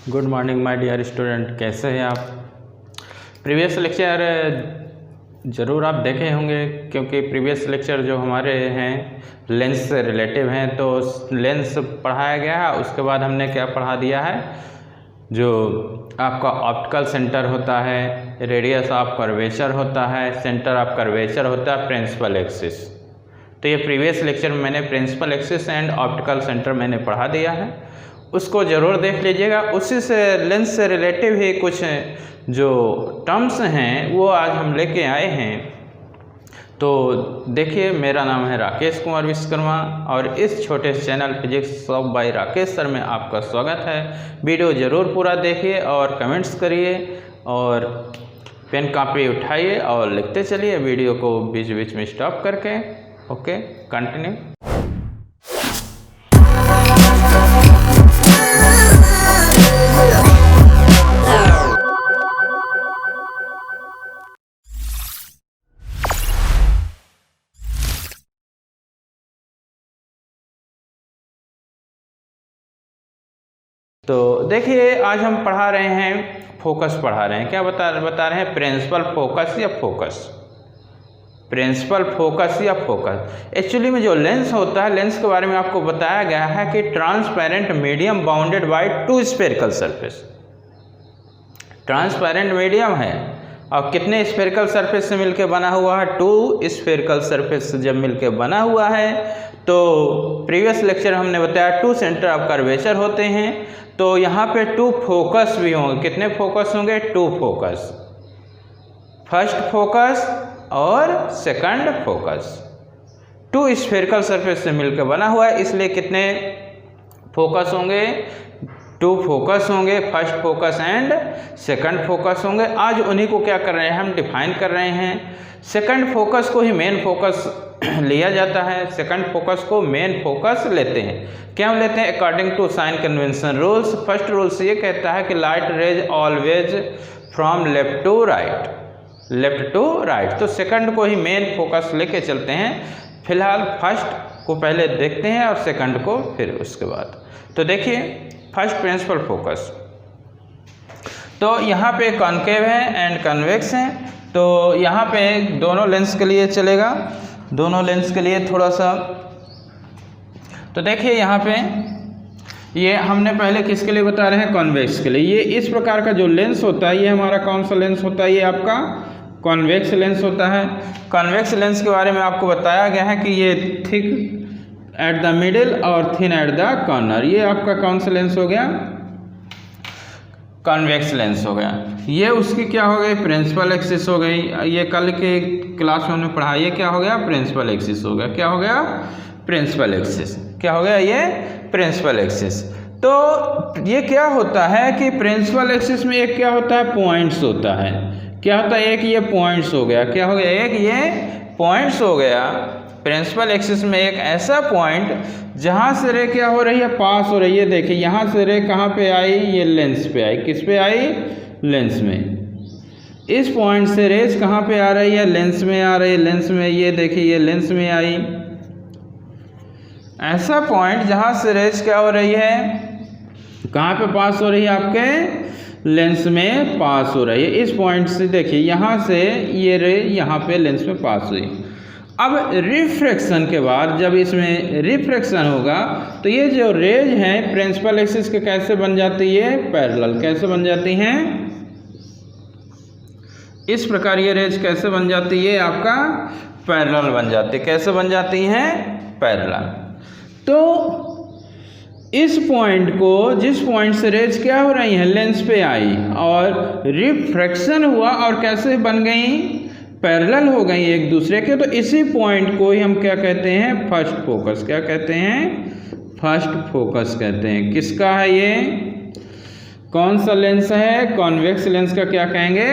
Good morning my dear student, कैसे हैं आप। प्रीवियस लेक्चर ज़रूर आप देखे होंगे क्योंकि प्रीवियस लेक्चर जो हमारे हैं लेंस से रिलेटिव हैं, तो लेंस पढ़ाया गया है। उसके बाद हमने क्या पढ़ा दिया है, जो आपका ऑप्टिकल सेंटर होता है, रेडियस ऑफ कर्वेचर होता है, सेंटर ऑफ कर्वेचर होता है, प्रिंसिपल एक्सिस। तो ये प्रीवियस लेक्चर में मैंने principal axis and optical centre मैंने पढ़ा दिया है, उसको ज़रूर देख लीजिएगा। उसी से लेंस से रिलेटिव ही कुछ जो टर्म्स हैं वो आज हम लेके आए हैं। तो देखिए, मेरा नाम है राकेश कुमार विश्वकर्मा और इस छोटे channel physics solve by Rakesh sir में आपका स्वागत है। वीडियो ज़रूर पूरा देखिए और कमेंट्स करिए और पेन कापी उठाइए और लिखते चलिए, वीडियो को बीच बीच में स्टॉप करके। Okay, continue. तो देखिए, आज हम पढ़ा रहे हैं फोकस पढ़ा रहे हैं। क्या बता रहे हैं, प्रिंसिपल फोकस या फोकस, प्रिंसिपल फोकस या फोकस। एक्चुअली में जो लेंस होता है, लेंस के बारे में आपको बताया गया है कि transparent medium bounded by two spherical surface. Transparent medium है और कितने स्फेरिकल सरफेस से मिलकर बना हुआ है, टू स्फेरिकल सरफेस से जब मिलकर बना हुआ है तो प्रीवियस लेक्चर हमने बताया टू सेंटर ऑफ कर्वेचर होते हैं। तो यहाँ पे टू फोकस भी होंगे। कितने फोकस होंगे, टू फोकस, फर्स्ट फोकस और second focus. Two spherical surface से मिलकर बना हुआ है, इसलिए कितने फोकस होंगे, टू फोकस होंगे, first focus and second focus होंगे। आज उन्हीं को क्या कर रहे हैं, हम डिफाइन कर रहे हैं। सेकंड फोकस को ही मेन फोकस लिया जाता है, सेकंड फोकस को मेन फोकस लेते हैं। क्यों लेते हैं, according to sign convention rules. First rules ये कहता है कि light rays always from left to right, left to right. तो सेकंड को ही मेन फोकस लेके चलते हैं। फिलहाल फर्स्ट को पहले देखते हैं और सेकंड को फिर उसके बाद। तो देखिए, फर्स्ट प्रिंसिपल फोकस, तो यहाँ पे कॉन्केव है एंड कन्वेक्स है। तो यहाँ पे दोनों लेंस के लिए चलेगा, दोनों लेंस के लिए थोड़ा सा। तो देखिए यहाँ पे ये हमने पहले किसके लिए बता रहे हैं, कॉन्वेक्स के लिए। ये इस प्रकार का जो लेंस होता है, ये हमारा कौन सा लेंस होता है, ये आपका कॉन्वेक्स लेंस होता है। कॉन्वेक्स लेंस के बारे में आपको बताया गया है कि ये थिक एट द मिडिल और थिन एट द कॉर्नर। ये आपका कौन सा लेंस हो गया, कॉन्वेक्स लेंस हो गया। ये उसकी क्या हो गई, प्रिंसिपल एक्सिस हो गई। ये कल के क्लास में हमने पढ़ा, ये क्या हो गया, प्रिंसिपल एक्सिस हो गया। क्या हो गया, प्रिंसिपल एक्सिस। क्या हो गया, ये प्रिंसिपल एक्सिस। तो ये क्या होता है कि प्रिंसिपल एक्सिस में एक क्या होता है, पॉइंट्स होता है। क्या होता है, एक ये पॉइंट्स हो गया। क्या हो गया, एक ये पॉइंट्स हो गया। प्रिंसिपल एक्सिस में एक ऐसा पॉइंट जहाँ से रे क्या हो रही है, पास हो रही है। देखिए यहाँ से रे कहाँ पे आई, ये लेंस पे आई। किस पे आई, लेंस में। इस पॉइंट से रेज कहाँ पे आ रही है, लेंस में आ रही है, लेंस में। ये देखिए ये लेंस में आई। ऐसा पॉइंट जहाँ से रेज क्या हो रही है, कहाँ पे पास हो रही है, आपके लेंस में पास हो रही है। इस पॉइंट से देखिए यहाँ से ये रे यहाँ पे लेंस में पास हुई। अब रिफ्रैक्शन के बाद जब इसमें रिफ्रैक्शन होगा तो ये जो रेज हैं प्रिंसिपल एक्सिस के कैसे बन जाती है, पैरेलल। कैसे बन जाती हैं, इस प्रकार ये रेज कैसे बन जाती है, आपका पैरेलल बन जाती है। कैसे बन जाती हैं, पैरेलल। तो इस पॉइंट को, जिस पॉइंट से रेज क्या हो रही है, लेंस पे आई और रिफ्रैक्शन हुआ और कैसे बन गई, पैरेलल हो गई एक दूसरे के। तो इसी पॉइंट को ही हम क्या कहते हैं, फर्स्ट फोकस। क्या कहते हैं, फर्स्ट फोकस कहते हैं। किसका है ये, कौन सा लेंस है, कॉन्वेक्स लेंस का क्या कहेंगे,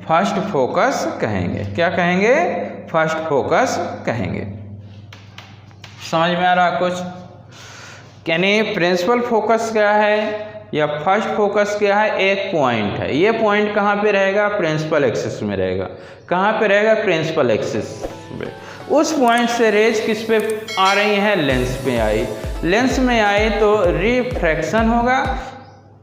फर्स्ट फोकस कहेंगे। क्या कहेंगे, फर्स्ट फोकस कहेंगे। समझ में आ रहा कुछ, यानी प्रिंसिपल फोकस क्या है या फर्स्ट फोकस क्या है, एक पॉइंट है। ये पॉइंट कहाँ पे रहेगा, प्रिंसिपल एक्सिस में रहेगा। कहाँ पे रहेगा, प्रिंसिपल एक्सिस में। उस पॉइंट से रेज किस पे आ रही है, लेंस पे आई। लेंस में आई तो रिफ्रैक्शन होगा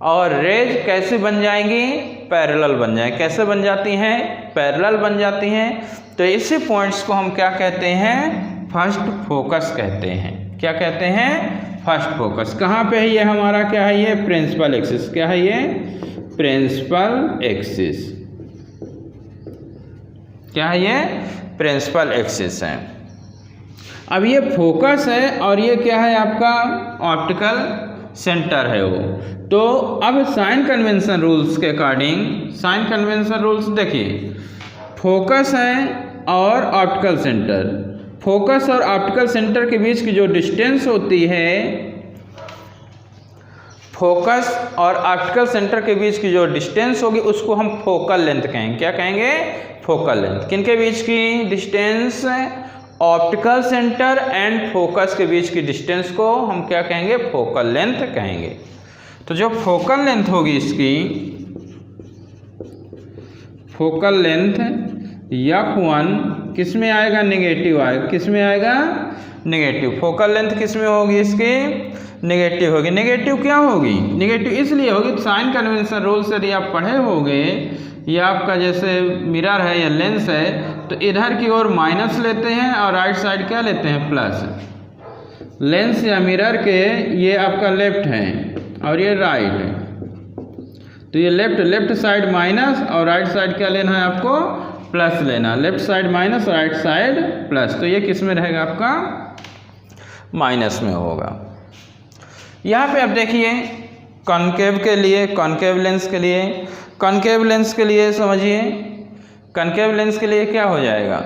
और रेज कैसे बन जाएंगी, पैरेलल बन जाएंगी। कैसे बन जाती हैं, पैरेलल बन जाती हैं। तो इसी पॉइंट्स को हम क्या कहते हैं, फर्स्ट फोकस कहते हैं। क्या कहते हैं, फर्स्ट फोकस। कहाँ पे है ये हमारा, क्या है ये, प्रिंसिपल एक्सिस। क्या है ये, प्रिंसिपल एक्सिस। क्या है ये, प्रिंसिपल एक्सिस है। अब ये फोकस है और ये क्या है आपका ऑप्टिकल सेंटर है वो। तो अब साइन कन्वेंशन रूल्स के अकॉर्डिंग, साइन कन्वेंशन रूल्स देखिए, फोकस है और ऑप्टिकल सेंटर, फोकस और ऑप्टिकल सेंटर के बीच की जो डिस्टेंस होती है, फोकस और ऑप्टिकल सेंटर के बीच की जो डिस्टेंस होगी उसको हम फोकल लेंथ कहेंगे। क्या कहेंगे, फोकल लेंथ। किनके बीच की distance, optical centre and focus के बीच की डिस्टेंस को हम क्या कहेंगे, फोकल लेंथ कहेंगे। तो जो फोकल लेंथ होगी इसकी, फोकल लेंथ F1 किस में आएगा, नेगेटिव आएगा। किस में आएगा, नेगेटिव। फोकल लेंथ किस में होगी इसकी, नेगेटिव होगी। नेगेटिव क्या होगी, नेगेटिव इसलिए होगी, साइन कन्वेंशन रूल से यदि आप पढ़े होंगे, ये आपका जैसे मिरर है या लेंस है, तो इधर की ओर माइनस लेते हैं और राइट साइड क्या लेते हैं, प्लस। लेंस या मिरर के ये आपका लेफ्ट है और ये राइट है, तो ये लेफ्ट साइड माइनस और राइट साइड क्या लेना है आपको, प्लस लेना। Left side minus, right side plus. तो ये किस में रहेगा आपका, माइनस में होगा। यहाँ पे अब देखिए कॉनकेव के लिए, कॉनकेव लेंस के लिए, कॉनकेव लेंस के लिए समझिए, कॉनकेव लेंस के लिए क्या हो जाएगा,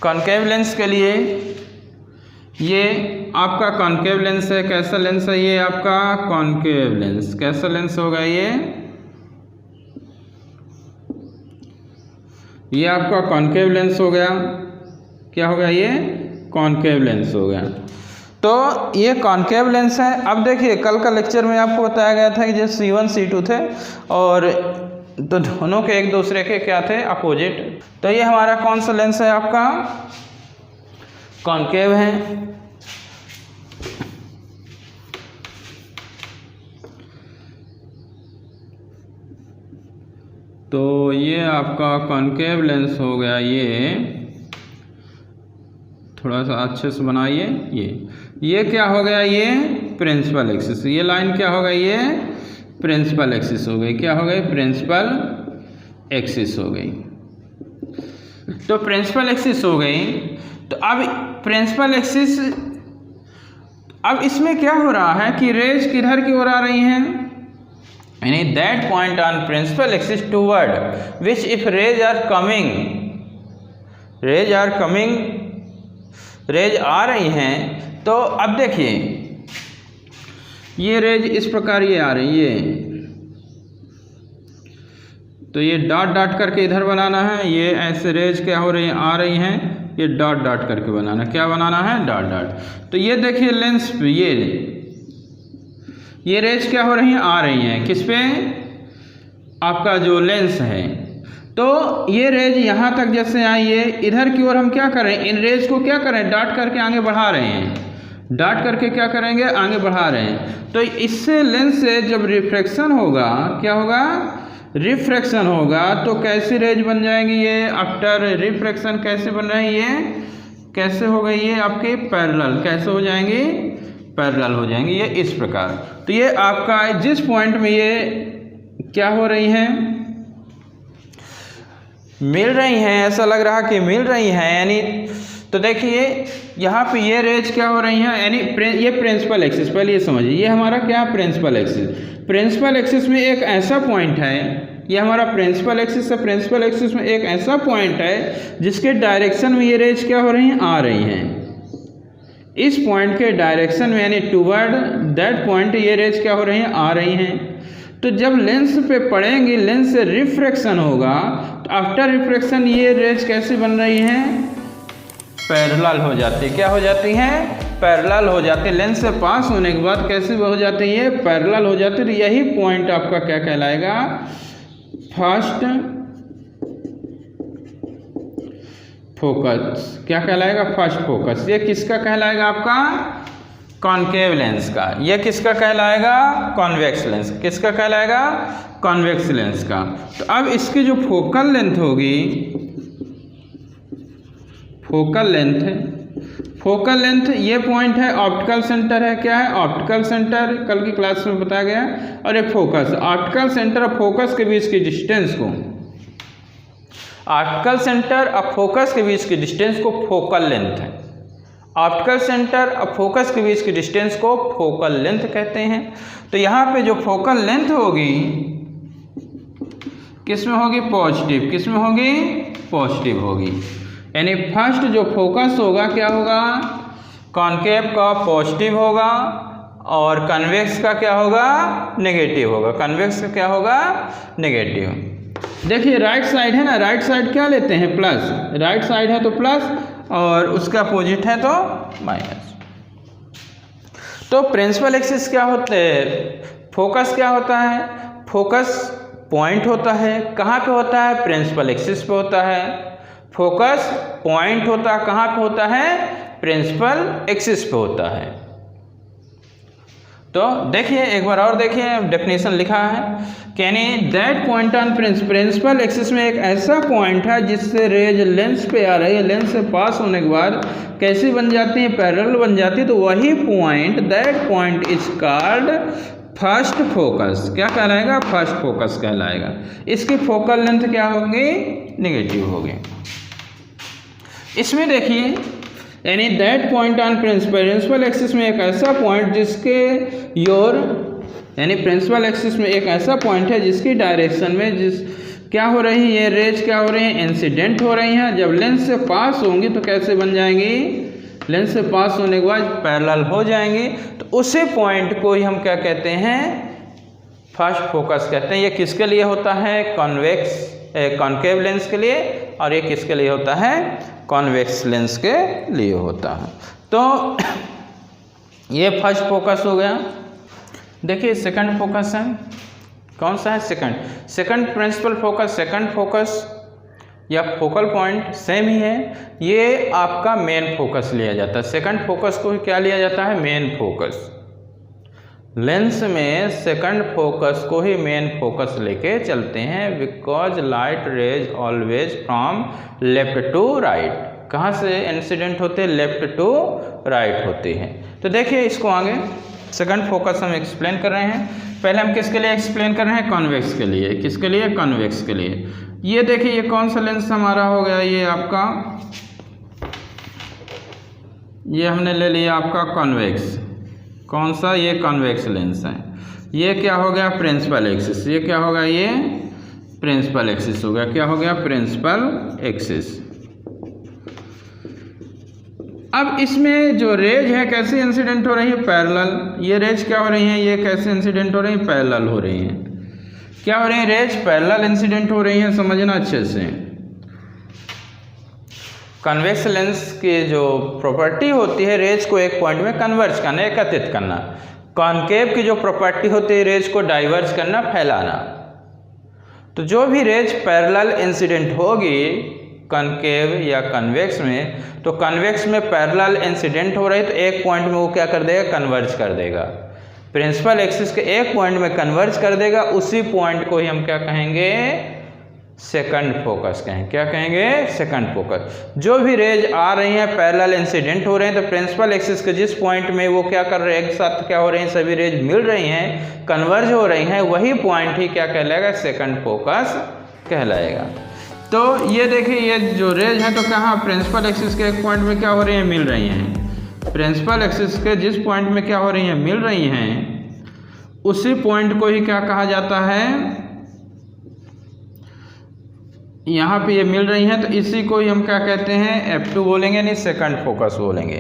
कॉनकेव लेंस के लिए ये आपका कॉनकेव लेंस है। कैसा लेंस है ये आपका, कॉनकेव लेंस। कैसा लेंस होगा ये आपका कॉनकेव लेंस हो गया। क्या हो गया, ये कॉनकेव लेंस हो गया। तो ये कॉनकेव लेंस है। अब देखिए कल का लेक्चर में आपको बताया गया था कि जो C1 C2 थे और तो दोनों के एक दूसरे के क्या थे, अपोजिट। तो ये हमारा कौन सा लेंस है आपका, कॉनकेव है। तो ये आपका कॉनकेव लेंस हो गया। ये थोड़ा सा अच्छे से बनाइए। ये क्या हो गया, ये प्रिंसिपल एक्सिस। ये लाइन क्या होगा, ये प्रिंसिपल एक्सिस हो गई। क्या हो गई, प्रिंसिपल एक्सिस हो गई। तो प्रिंसिपल एक्सिस हो गई। तो अब प्रिंसिपल एक्सिस, अब इसमें क्या हो रहा है कि रेज किधर की ओर आ रही हैं, यानी that point on principal axis toward which if rays are coming, rays आ रही हैं। तो अब देखिए ये रेज इस प्रकार ये आ रही है, तो ये डॉट डॉट करके इधर बनाना है। ये ऐसे रेज क्या हो रही हैं, आ रही हैं, ये डॉट डॉट करके बनाना। क्या बनाना है, डॉट डॉट। तो ये देखिए लेंस पे ये रेज क्या हो रही हैं, आ रही हैं। किस पे, आपका जो लेंस है। तो ये रेज यहाँ तक जैसे आई, ये इधर की ओर हम क्या करें, इन रेज को क्या करें, डॉट करके आगे बढ़ा रहे हैं। डॉट करके क्या करेंगे, आगे बढ़ा रहे हैं। तो इससे लेंस से जब रिफ्रैक्शन होगा, क्या होगा, रिफ्रैक्शन होगा, तो कैसी रेज बन जाएंगी, ये आफ्टर रिफ्रैक्शन कैसे बन रही है, ये कैसे हो गई, ये आपके पैरेलल। कैसे हो जाएंगी, पैरेलल हो जाएंगी, ये इस प्रकार। तो ये आपका जिस पॉइंट में ये क्या हो रही हैं, मिल रही हैं, ऐसा लग रहा कि मिल रही हैं, यानी तो देखिए यहाँ पे ये रेज क्या हो रही हैं, यानी ये प्रिंसिपल एक्सिस। पहले ये समझिए, ये हमारा क्या प्रिंसिपल एक्सिस। प्रिंसिपल एक्सिस में एक ऐसा पॉइंट है, ये हमारा प्रिंसिपल एक्सिस है। प्रिंसिपल एक्सिस में एक ऐसा पॉइंट है जिसके डायरेक्शन में ये रेज क्या हो रही हैं, आ रही हैं। इस पॉइंट के डायरेक्शन में, यानी टूवर्ड दैट पॉइंट ये रेज क्या हो रही हैं, आ रही हैं। तो जब लेंस पे पड़ेंगी, लेंस से रिफ्रैक्शन होगा, तो आफ्टर रिफ्रैक्शन ये रेज कैसी बन रही हैं, पैरेलल हो जाती। क्या हो जाती हैं, पैरेलल हो जाती। लेंस से पास होने के बाद कैसी हो जाती है, पैरेलल हो जाती। तो यही पॉइंट आपका क्या कहलाएगा, फर्स्ट फोकस। क्या कहलाएगा, फर्स्ट फोकस। ये किसका कहलाएगा, आपका कॉनकेव लेंस का। यह किसका कहलाएगा? Convex lens. किसका कहलाएगा? कॉन्वेक्स लेंस का। तो अब इसकी जो फोकल लेंथ होगी, फोकल लेंथ ये पॉइंट है, ऑप्टिकल सेंटर है। क्या है? ऑप्टिकल सेंटर, कल की क्लास में बताया गया। और ये फोकस, ऑप्टिकल सेंटर और फोकस के बीच की डिस्टेंस को, ऑप्टिकल सेंटर और फोकस के बीच की डिस्टेंस को फोकल लेंथ है। ऑप्टिकल सेंटर और फोकस के बीच की डिस्टेंस को फोकल लेंथ कहते हैं। तो यहाँ पे जो फोकल लेंथ होगी किस में होगी? पॉजिटिव। किस में होगी? पॉजिटिव होगी। यानी फर्स्ट जो फोकस होगा क्या होगा? कॉनकेव का पॉजिटिव होगा और कन्वेक्स का क्या होगा? नेगेटिव होगा। कन्वेक्स का क्या होगा? नेगेटिव। देखिए राइट साइड है ना, राइट साइड क्या लेते हैं? प्लस। राइट साइड है तो प्लस और उसका अपोजिट है तो माइनस। तो प्रिंसिपल एक्सिस क्या होते हैं? फोकस क्या होता है? फोकस पॉइंट होता है। कहाँ पे होता है? प्रिंसिपल एक्सिस पे होता है। फोकस पॉइंट होता है, कहाँ पे होता है? प्रिंसिपल एक्सिस पे होता है। तो देखिए एक बार और देखिए, डेफिनेशन लिखा है यानी that point on principal axis में एक ऐसा पॉइंट है जिससे रेज लेंस पे आ रही है, लेंस से पास होने के बाद कैसी बन जाती है? पैरेलल बन जाती है। तो वही point, that point is called first focus. क्या कहलाएगा? फर्स्ट फोकस कहलाएगा। इसकी फोकल लेंथ क्या होगी? नेगेटिव होगी। इसमें देखिए यानी that point on principal axis में एक ऐसा पॉइंट जिसके यानी प्रिंसिपल एक्सिस में एक ऐसा पॉइंट है जिसकी डायरेक्शन में क्या हो रही है? ये रेज क्या हो रही है? इंसिडेंट हो रही हैं। जब लेंस से पास होंगी तो कैसे बन जाएंगी? लेंस से पास होने के बाद पैरेलल हो जाएंगी। तो उसी पॉइंट को ही हम क्या कहते हैं? फर्स्ट फोकस कहते हैं। ये किसके लिए होता है? कॉनकेव लेंस के लिए। और ये किसके लिए होता है? कॉन्वेक्स लेंस के लिए होता है। तो ये फर्स्ट फोकस हो गया। देखिए सेकंड फोकस है, कौन सा है? Second principal focus, second focus या फोकल पॉइंट सेम ही है। ये आपका मेन फोकस लिया जाता है। सेकंड फोकस को क्या लिया जाता है? Main focus. लेंस में सेकंड फोकस को ही मेन फोकस लेके चलते हैं, because light rays always from left to right. कहाँ से इंसिडेंट होते हैं? लेफ्ट टू राइट होते हैं। तो देखिए इसको आगे सेकंड फोकस हम एक्सप्लेन कर रहे हैं। पहले हम किसके लिए एक्सप्लेन कर रहे हैं? कॉन्वेक्स के लिए। किसके लिए? कॉन्वेक्स के लिए। ये देखिए ये कौन सा लेंस हमारा हो गया? ये आपका, ये हमने ले लिया आपका कॉन्वेक्स। कौन सा? ये कॉन्वेक्स लेंस है। ये क्या हो गया? Principal axis. ये क्या होगा? ये प्रिंसिपल एक्सिस हो गया। क्या हो गया? Principal axis. अब इसमें जो रेज है कैसे इंसिडेंट हो रही है? पैरेलल। ये रेज क्या हो रही है? ये कैसे इंसिडेंट हो रही है? पैरेलल हो रही हैं। क्या हो रही है? रेज पैरेलल इंसिडेंट हो रही हैं। समझना अच्छे से। कन्वेक्स लेंस की जो प्रॉपर्टी होती है रेज को एक पॉइंट में कन्वर्ज करना, एकत्रित करना। कॉनकेव की जो प्रॉपर्टी होती है रेज को डाइवर्ज करना, फैलाना। तो जो भी रेज पैरेलल इंसिडेंट होगी कॉनकेव या कन्वेक्स में, तो कन्वेक्स में पैरेलल इंसिडेंट हो रही है तो एक पॉइंट में वो क्या कर देगा? कन्वर्ज कर देगा। प्रिंसिपल एक्सिस के एक पॉइंट में कन्वर्ज कर देगा। उसी पॉइंट को ही हम क्या कहेंगे? सेकंड फोकस कहेंगे। क्या कहेंगे? Second focus. जो भी रेज आ रही हैं पैरेलल इंसिडेंट हो रहे हैं, तो प्रिंसिपल एक्सिस के जिस पॉइंट में वो क्या कर रहे हैं? एक साथ क्या हो रहे हैं? सभी रेज मिल रही हैं, कन्वर्ज हो रही हैं, वही पॉइंट ही क्या कहलाएगा? सेकंड फोकस कहलाएगा। तो ये देखिए ये जो रेज है तो कहाँ? प्रिंसिपल एक्सिस के एक पॉइंट में क्या हो रही हैं? मिल रही हैं। प्रिंसिपल एक्सिस के जिस पॉइंट में क्या हो रही हैं? मिल रही हैं, उसी पॉइंट को ही क्या कहा जाता है? यहाँ पे ये मिल रही हैं तो इसी को ही हम क्या कहते हैं? F2 बोलेंगे, नहीं सेकंड फोकस बोलेंगे।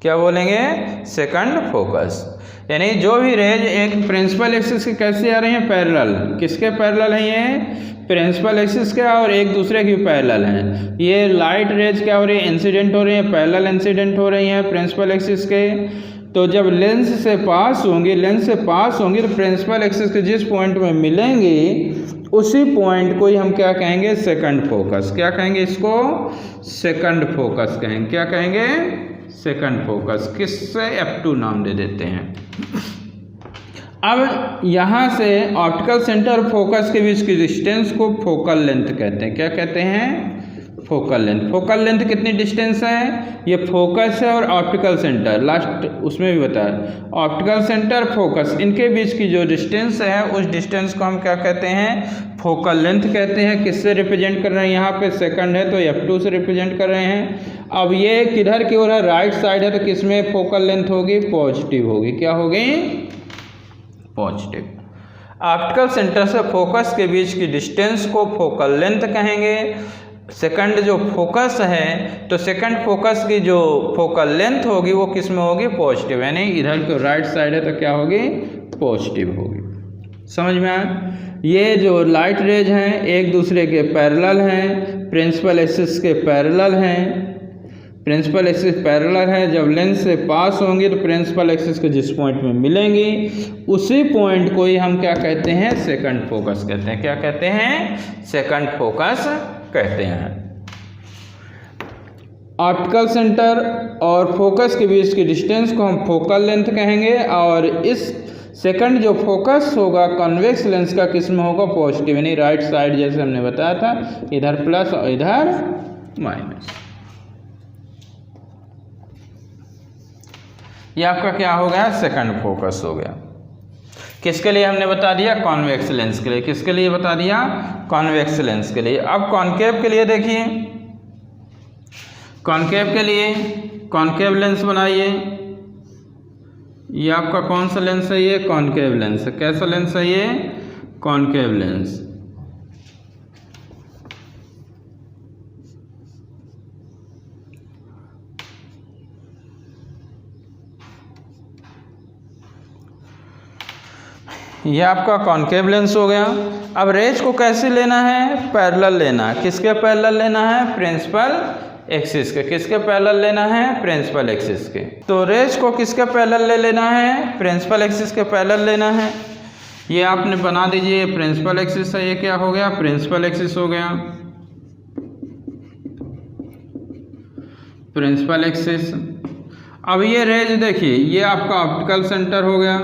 क्या बोलेंगे? Second focus. यानी जो भी रेज एक प्रिंसिपल एक्सिस के कैसे आ रही हैं? पैरेलल। किसके पैरेलल है? ये प्रिंसिपल एक्सिस के और एक दूसरे की पैरेलल हैं। ये लाइट रेज क्या हो रही है? इंसिडेंट हो रही है, पैरेलल इंसिडेंट हो रही हैं प्रिंसिपल एक्सिस के। तो जब लेंस से पास होंगी तो प्रिंसिपल एक्सिस के जिस पॉइंट में मिलेंगी उसी पॉइंट को ही हम क्या कहेंगे? Second focus. क्या कहेंगे इसको? सेकंड फोकस कहेंगे। क्या कहेंगे? सेकंड फोकस, किससे F2 नाम दे देते हैं। अब यहाँ से ऑप्टिकल सेंटर और फोकस के बीच की डिस्टेंस को फोकल लेंथ कहते हैं। क्या कहते हैं? Focal length. फोकल लेंथ कितनी डिस्टेंस है? ये फोकस है और ऑप्टिकल सेंटर, लास्ट उसमें भी बताया, ऑप्टिकल सेंटर फोकस, इनके बीच की जो डिस्टेंस है उस डिस्टेंस को हम क्या कहते हैं? फोकल लेंथ कहते हैं। किससे रिप्रेजेंट कर रहे हैं? यहाँ पे सेकंड है तो F2 से रिप्रेजेंट कर रहे हैं। अब ये किधर की ओर है? राइट साइड है, तो किसमें फोकल लेंथ होगी? पॉजिटिव होगी। क्या होगी? पॉजिटिव। ऑप्टिकल सेंटर से फोकस के बीच की डिस्टेंस को फोकल लेंथ कहेंगे। सेकंड जो फोकस है तो सेकंड फोकस की जो फोकल लेंथ होगी वो किस में होगी? पॉजिटिव, यानी इधर को राइट साइड है तो क्या होगी? पॉजिटिव होगी। समझ में आया? ये जो लाइट रेज हैं एक दूसरे के पैरेलल हैं, प्रिंसिपल एक्सिस के पैरेलल हैं। प्रिंसिपल एक्सिस पैरेलल है, जब लेंस से पास होंगे तो प्रिंसिपल एक्सिस के जिस पॉइंट में मिलेंगी उसी पॉइंट को ही हम क्या कहते हैं? सेकंड फोकस कहते हैं। क्या कहते हैं? सेकंड फोकस कहते हैं। ऑप्टिकल सेंटर और फोकस के बीच की डिस्टेंस को हम फोकल लेंथ कहेंगे, और इस सेकंड जो फोकस होगा कॉन्वेक्स लेंस का किस में होगा? पॉजिटिव, यानी राइट साइड, जैसे हमने बताया था, इधर प्लस और इधर माइनस। ये आपका क्या हो गया? सेकंड फोकस हो गया। किसके लिए हमने बता दिया? कॉन्वेक्स लेंस के लिए। किसके लिए बता दिया? कॉन्वेक्स लेंस के लिए। अब कॉनकेव के लिए देखिए, कॉनकेव के लिए कॉनकेव लेंस बनाइए। ये आपका कौन सा लेंस है? ये कॉनकेव लेंस है। कैसा लेंस है ये? Concave lens. ये आपका कॉनकेव लेंस हो गया। अब रेज को कैसे लेना है? पैरेलल लेना है। किसके पैरेलल लेना है? प्रिंसिपल एक्सिस के। किसके पैरेलल लेना है? प्रिंसिपल एक्सिस के। तो रेज को किसके पैरेलल ले लेना है? प्रिंसिपल एक्सिस के पैरेलल लेना है। ये आपने बना दीजिए, प्रिंसिपल एक्सिस है, ये क्या हो गया? प्रिंसिपल एक्सिस हो गया। Principal axis. अब ये रेज देखिए, ये आपका ऑप्टिकल सेंटर हो गया।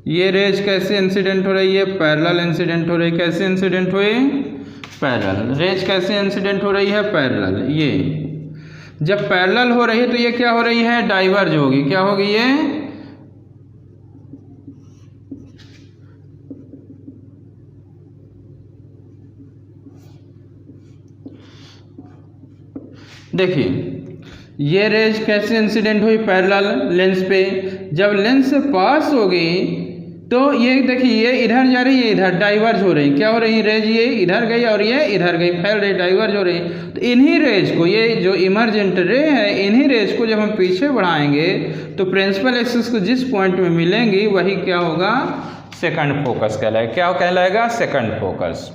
ये रेज कैसे इंसिडेंट हो रही है? पैरेलल इंसिडेंट हो रही है। कैसे इंसिडेंट हुई? पैरेलल। रेज कैसे इंसिडेंट हो रही है? पैरेलल। ये जब पैरेलल हो रही है तो ये क्या हो रही है? डाइवर्ज होगी। क्या होगी ये? देखिए ये रेज कैसे इंसिडेंट हुई? पैरेलल लेंस पे। जब लेंस से पास होगी तो ये देखिए, ये इधर जा रही है, इधर डाइवर्ज हो रही। क्या हो रही? रेज ये इधर गई और ये इधर गई, फैल रही, डाइवर्ज हो रही। तो इन्हीं रेज को, ये जो इमर्जेंट रे है, इन्हीं रेज को जब हम पीछे बढ़ाएंगे तो प्रिंसिपल एक्सिस को जिस पॉइंट में मिलेंगी वही क्या होगा? सेकंड फोकस कहलाएगा। क्या कहलाएगा? Second focus.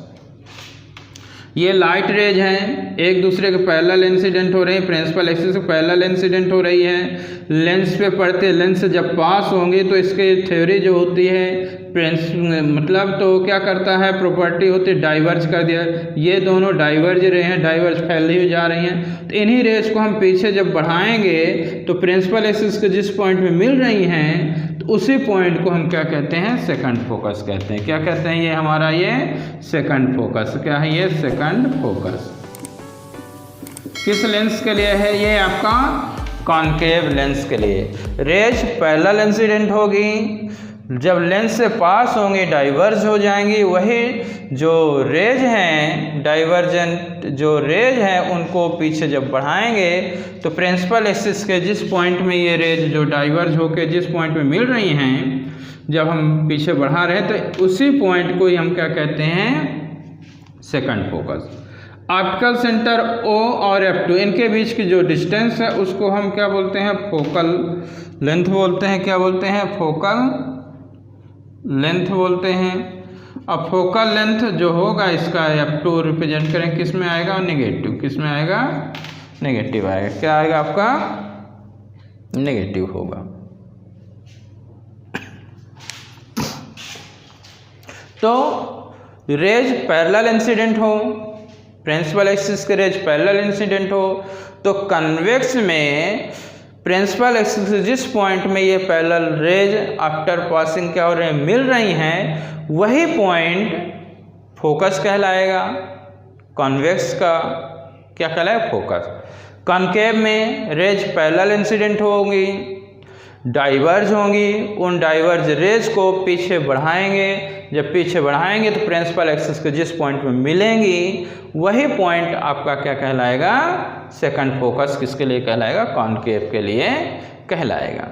ये लाइट रेज हैं, एक दूसरे के पैरेलल इंसिडेंट हो रही है, प्रिंसिपल एक्सिस के पैरेलल इंसिडेंट हो रही है। लेंस पे पड़ते, लेंस से जब पास होंगे तो इसके थ्योरी जो होती है मतलब तो क्या करता है? प्रॉपर्टी होती है डाइवर्ज कर दिया। ये दोनों डाइवर्ज रहे हैं, डाइवर्ज फैलती हुई जा रही हैं। तो इन्हीं रेज को हम पीछे जब बढ़ाएंगे तो प्रिंसिपल एक्सिस के जिस पॉइंट में मिल रही हैं तो उसी पॉइंट को हम क्या कहते हैं? सेकंड फोकस कहते हैं। क्या कहते हैं? ये हमारा ये सेकंड फोकस। क्या है ये? Second focus. किस लेंस के लिए है? ये आपका कॉनकेव लेंस के लिए। रेज पैरेलल इंसिडेंट होगी, जब लेंस से पास होंगे डाइवर्ज हो जाएंगी। वही जो रेज हैं, डाइवर्जेंट जो रेज हैं, उनको पीछे जब बढ़ाएंगे तो प्रिंसिपल एक्सिस के जिस पॉइंट में ये रेज जो डाइवर्ज होकर जिस पॉइंट में मिल रही हैं, जब हम पीछे बढ़ा रहे हैं तो उसी पॉइंट को ही हम क्या कहते हैं? Second focus. Optical centre O और F2 इनके बीच की जो डिस्टेंस है उसको हम क्या बोलते हैं? फोकल लेंथ बोलते हैं। क्या बोलते हैं? फोकल लेंथ बोलते हैं। अब फोकल लेंथ जो होगा इसका F2 रिप्रेजेंट करें, किस में आएगा? नेगेटिव। किस में आएगा? नेगेटिव आएगा। क्या आएगा आपका? नेगेटिव होगा। तो रेज पैरेलल इंसिडेंट हो, प्रिंसिपल एक्सिस के रेज पैरेलल इंसिडेंट हो तो कन्वेक्स में प्रिंसिपल एक्सिस से जिस पॉइंट में ये पैरेलल रेज आफ्टर पासिंग क्या हो रहे हैं, मिल रही हैं, वही पॉइंट फोकस कहलाएगा। कॉन्वेक्स का क्या कहलाएगा, फोकस। कॉनकेव में रेज पैरेलल इंसिडेंट होगी, डाइवर्ज होंगी, उन डाइवर्ज रेज को पीछे बढ़ाएंगे, जब पीछे बढ़ाएंगे तो प्रिंसिपल एक्सिस के जिस पॉइंट में मिलेंगी वही पॉइंट आपका क्या कहलाएगा, सेकंड फोकस किसके लिए कहलाएगा, कॉनकेव के लिए कहलाएगा।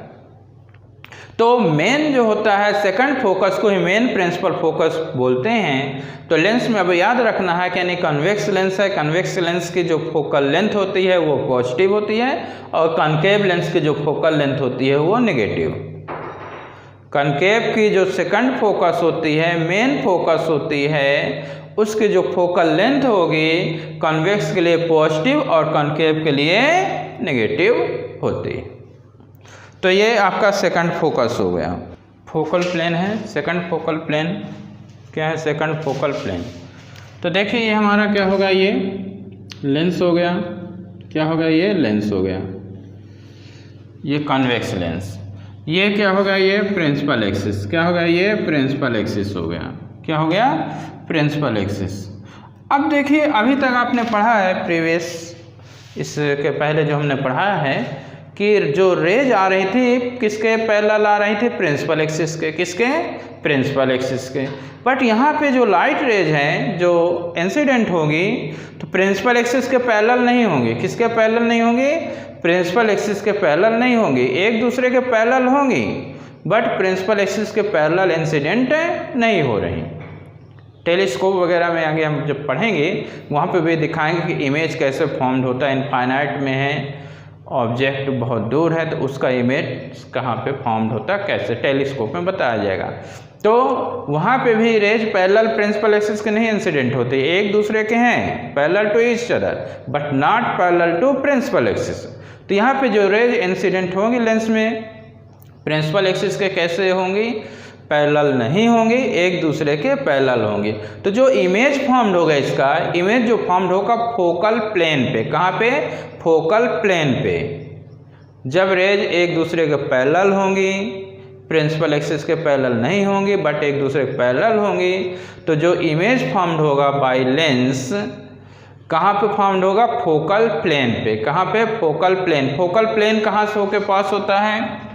तो मेन जो होता है सेकंड फोकस को ही मेन प्रिंसिपल फोकस बोलते हैं। तो लेंस में अब याद रखना है कि यानी कन्वेक्स लेंस है, कन्वेक्स लेंस की जो फोकल लेंथ होती है वो पॉजिटिव होती है और कॉनकेव लेंस की जो फोकल लेंथ होती है वो नेगेटिव। कॉनकेव की जो सेकंड फोकस होती है, मेन फोकस होती है, उसकी जो फोकल लेंथ होगी कॉन्वेक्स के लिए पॉजिटिव और कॉनकेव के लिए नेगेटिव होती है। तो ये आपका सेकंड फोकस हो गया। फोकल प्लेन है, सेकंड फोकल प्लेन क्या है, सेकंड फोकल प्लेन। तो देखिए ये हमारा क्या होगा, ये लेंस हो गया, क्या होगा, ये लेंस हो गया, ये कॉन्वेक्स लेंस। ये क्या होगा, ये प्रिंसिपल एक्सिस, क्या होगा, ये प्रिंसिपल एक्सिस हो गया, क्या हो गया, प्रिंसिपल एक्सिस। अब देखिए अभी तक आपने पढ़ा है प्रीवियस, इसके पहले जो हमने पढ़ा है कि जो रेज आ रही थी किसके पैरेलल आ रही थी, प्रिंसिपल एक्सिस के, किसके, प्रिंसिपल एक्सिस के। बट यहाँ पे जो लाइट रेज हैं जो इंसिडेंट होगी तो प्रिंसिपल एक्सिस के पैरेलल नहीं होंगी, किसके पैरेलल नहीं होंगी, प्रिंसिपल एक्सिस के पैरेलल नहीं होंगी, एक दूसरे के पैरेलल होंगी बट प्रिंसिपल एक्सिस के पैरेलल इंसिडेंट नहीं हो रही। टेलीस्कोप वगैरह में आगे हम जब पढ़ेंगे वहाँ पे भी दिखाएंगे कि इमेज कैसे फॉर्म्ड होता है। इनफाइनाइट में है, ऑब्जेक्ट बहुत दूर है तो उसका इमेज कहाँ पे फॉर्म्ड होता है, कैसे, टेलीस्कोप में बताया जाएगा। तो वहाँ पे भी रेज पैरेलल प्रिंसिपल एक्सिस के नहीं इंसिडेंट होते, एक दूसरे के हैं, parallel to each other but not parallel to principal axis. तो यहाँ पे जो रेज इंसिडेंट होंगी लेंस में प्रिंसिपल एक्सिस के कैसे होंगी, पैरेलल नहीं होंगी, एक दूसरे के पैरेलल होंगी। तो जो इमेज फॉर्म्ड होगा, इसका इमेज जो फॉर्म्ड होगा फोकल प्लेन पे, कहाँ पे, फोकल प्लेन पे। जब रेज एक दूसरे के पैरेलल होंगी, प्रिंसिपल एक्सिस के पैरेलल नहीं होंगी बट एक दूसरे के पैरेलल होंगी, तो जो इमेज फॉर्म्ड होगा बाय लेंस कहाँ पे फॉर्म्ड होगा, फोकल प्लेन पे। कहाँ पे, फोकल प्लेन। फोकल प्लेन कहाँ से होके पास होता है,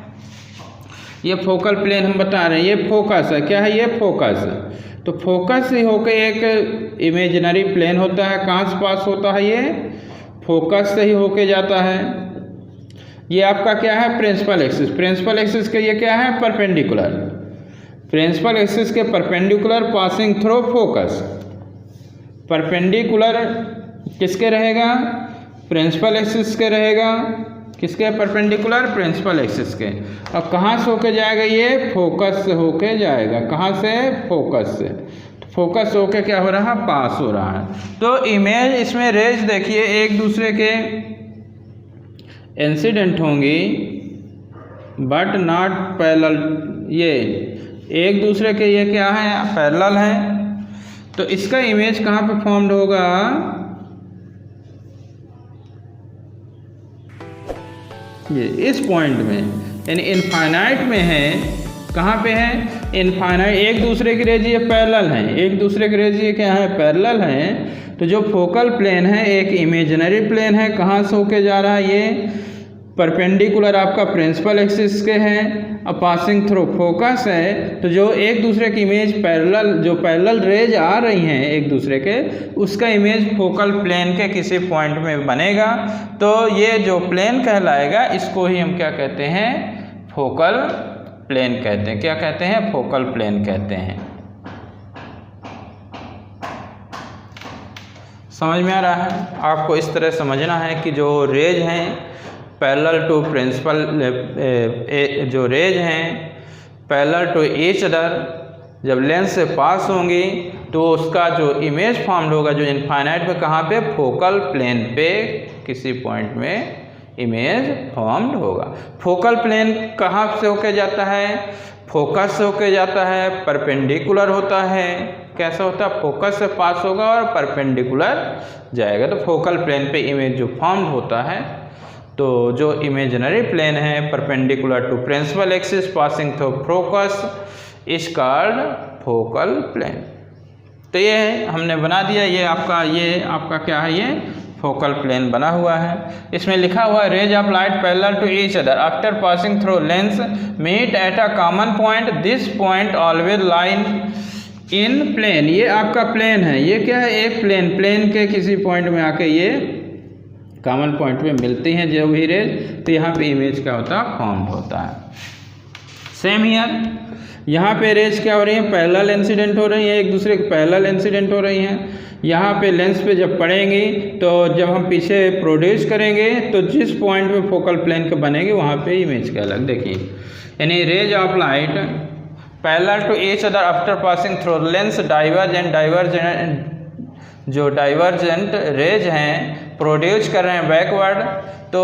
ये फोकल प्लेन हम बता रहे हैं, ये फोकस है, क्या है, ये फोकस है। तो फोकस से होके एक इमेजिनरी प्लेन होता है, कहाँ से पास होता है, ये फोकस से ही होके जाता है। ये आपका क्या है, प्रिंसिपल एक्सिस। प्रिंसिपल एक्सिस के ये क्या है, परपेंडिकुलर। प्रिंसिपल एक्सिस के perpendicular passing through focus. Perpendicular किसके रहेगा, प्रिंसिपल एक्सिस के रहेगा, किसके, परपेंडिकुलर प्रिंसिपल एक्सिस के। अब कहाँ से होके जाएगा, ये फोकस से होके जाएगा, कहाँ से, फोकस से। फोकस होके क्या हो रहा है, पास हो रहा है। तो इमेज इसमें रेज देखिए एक दूसरे के इंसिडेंट होंगी बट नॉट पैरेलल, ये एक दूसरे के ये क्या है, पैरेलल हैं। तो इसका इमेज कहाँ पे फॉर्म्ड होगा, ये इस पॉइंट में, यानी इनफाइनाइट में है। कहाँ पे है, इनफाइनाइट। एक दूसरे की रेज ये पैरेलल हैं, एक दूसरे की रेज ये क्या है, पैरेलल हैं। तो जो फोकल प्लेन है एक इमेजिनरी प्लेन है, कहाँ से होके जा रहा है, ये परपेंडिकुलर आपका प्रिंसिपल एक्सिस के हैं, अब पासिंग थ्रू फोकस है। तो जो एक दूसरे की इमेज पैरेलल, जो पैरेलल रेज आ रही हैं एक दूसरे के, उसका इमेज फोकल प्लेन के किसी पॉइंट में बनेगा। तो ये जो प्लेन कहलाएगा इसको ही हम क्या कहते हैं, फोकल प्लेन कहते हैं। क्या कहते हैं, फोकल प्लेन कहते हैं। समझ में आ रहा है, आपको इस तरह समझना है कि जो रेज हैं पैरेलल टू प्रिंसिपल, जो रेज हैं पैरेलल टू ईच अदर, जब लेंस से पास होंगी तो उसका जो इमेज फॉर्म्ड होगा जो इनफाइनाइट में, कहाँ पे, फोकल प्लेन पे किसी पॉइंट में इमेज फॉर्म्ड होगा। फोकल प्लेन कहाँ से होके जाता है? फोकस से होके जाता है, परपेंडिकुलर होता है। कैसा होता है? फोकस से पास होगा और परपेंडिकुलर जाएगा। तो फोकल प्लेन पे इमेज जो फॉर्म्ड होता है, तो जो इमेजिनरी प्लेन है perpendicular to principal axis passing through focus is called focal plane. तो ये हमने बना दिया, ये आपका क्या है? ये फोकल प्लेन बना हुआ है। इसमें लिखा हुआ है rays of light parallel to each other after passing through lens meet at a common point, this point always line in plane. ये आपका प्लेन है, ये क्या है? एक प्लेन के किसी पॉइंट में आके ये कॉमन पॉइंट में मिलती हैं जो भी रेज, तो यहाँ पे इमेज क्या होता है? फॉर्म्ड होता है। सेम हियर, यहाँ पे रेज क्या हो रही है? पैरेलल इंसिडेंट हो रही है, एक दूसरे के पैरेलल इंसिडेंट हो रही हैं। यहाँ पे लेंस पे जब पड़ेंगी तो जब हम पीछे प्रोड्यूस करेंगे तो जिस पॉइंट पे फोकल प्लेन के बनेगी वहाँ पे इमेज क्या अलग। देखिए, यानी rays of light parallel to each other after passing through lens divergent जो डाइवर्जेंट रेज हैं प्रोड्यूस कर रहे हैं बैकवर्ड। तो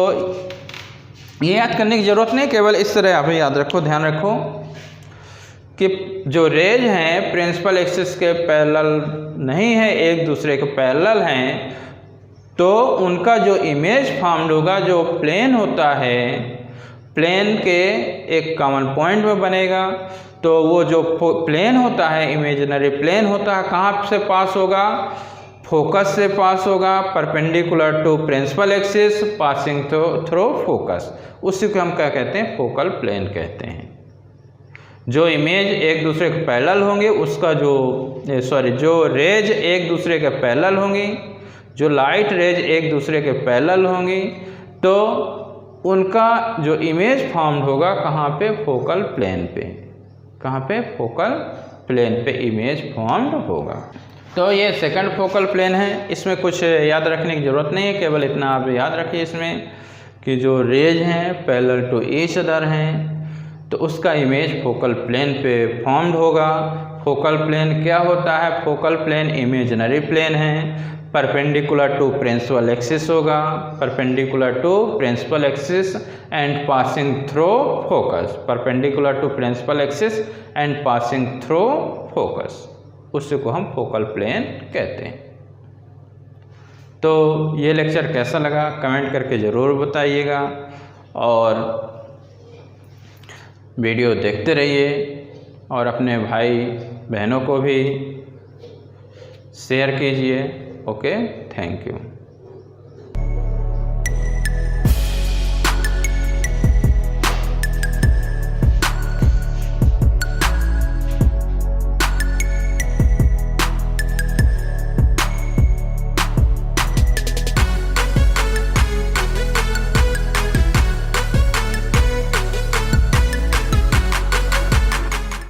ये याद करने की ज़रूरत नहीं, केवल इस तरह आप याद रखो, ध्यान रखो कि जो रेज हैं प्रिंसिपल एक्सिस के पैरेलल नहीं है, एक दूसरे के पैरेलल हैं, तो उनका जो इमेज फॉर्म्ड होगा, जो प्लेन होता है, प्लेन के एक कॉमन पॉइंट में बनेगा। तो वो जो प्लेन होता है, इमेजिनरी प्लेन होता है, कहाँ से पास होगा? फोकस से पास होगा, perpendicular to principal axis passing through focus. उसी को हम क्या कहते हैं? फोकल प्लेन कहते हैं। जो इमेज एक दूसरे के पैरेलल होंगे, उसका जो रेज एक दूसरे के पैरेलल होंगी, जो लाइट रेज एक दूसरे के पैरेलल होंगी, तो उनका जो इमेज फॉर्म्ड होगा कहाँ पे? फोकल प्लेन पे। कहाँ पे? फोकल प्लेन पे इमेज फॉर्म्ड होगा। तो ये सेकंड फोकल प्लेन है, इसमें कुछ याद रखने की ज़रूरत नहीं है, केवल इतना आप याद रखिए इसमें कि जो रेज हैं पैरेलल टू ईच अदर हैं, तो उसका इमेज फोकल प्लेन पे फॉर्म्ड होगा। फोकल प्लेन क्या होता है? फोकल प्लेन इमेजिनरी प्लेन है, परपेंडिकुलर टू प्रिंसिपल एक्सिस होगा, perpendicular to principal axis and passing through focus, perpendicular to principal axis and passing through focus, उसी को हम फोकल प्लेन कहते हैं। तो ये लेक्चर कैसा लगा कमेंट करके ज़रूर बताइएगा, और वीडियो देखते रहिए और अपने भाई बहनों को भी शेयर कीजिए। Okay, thank you.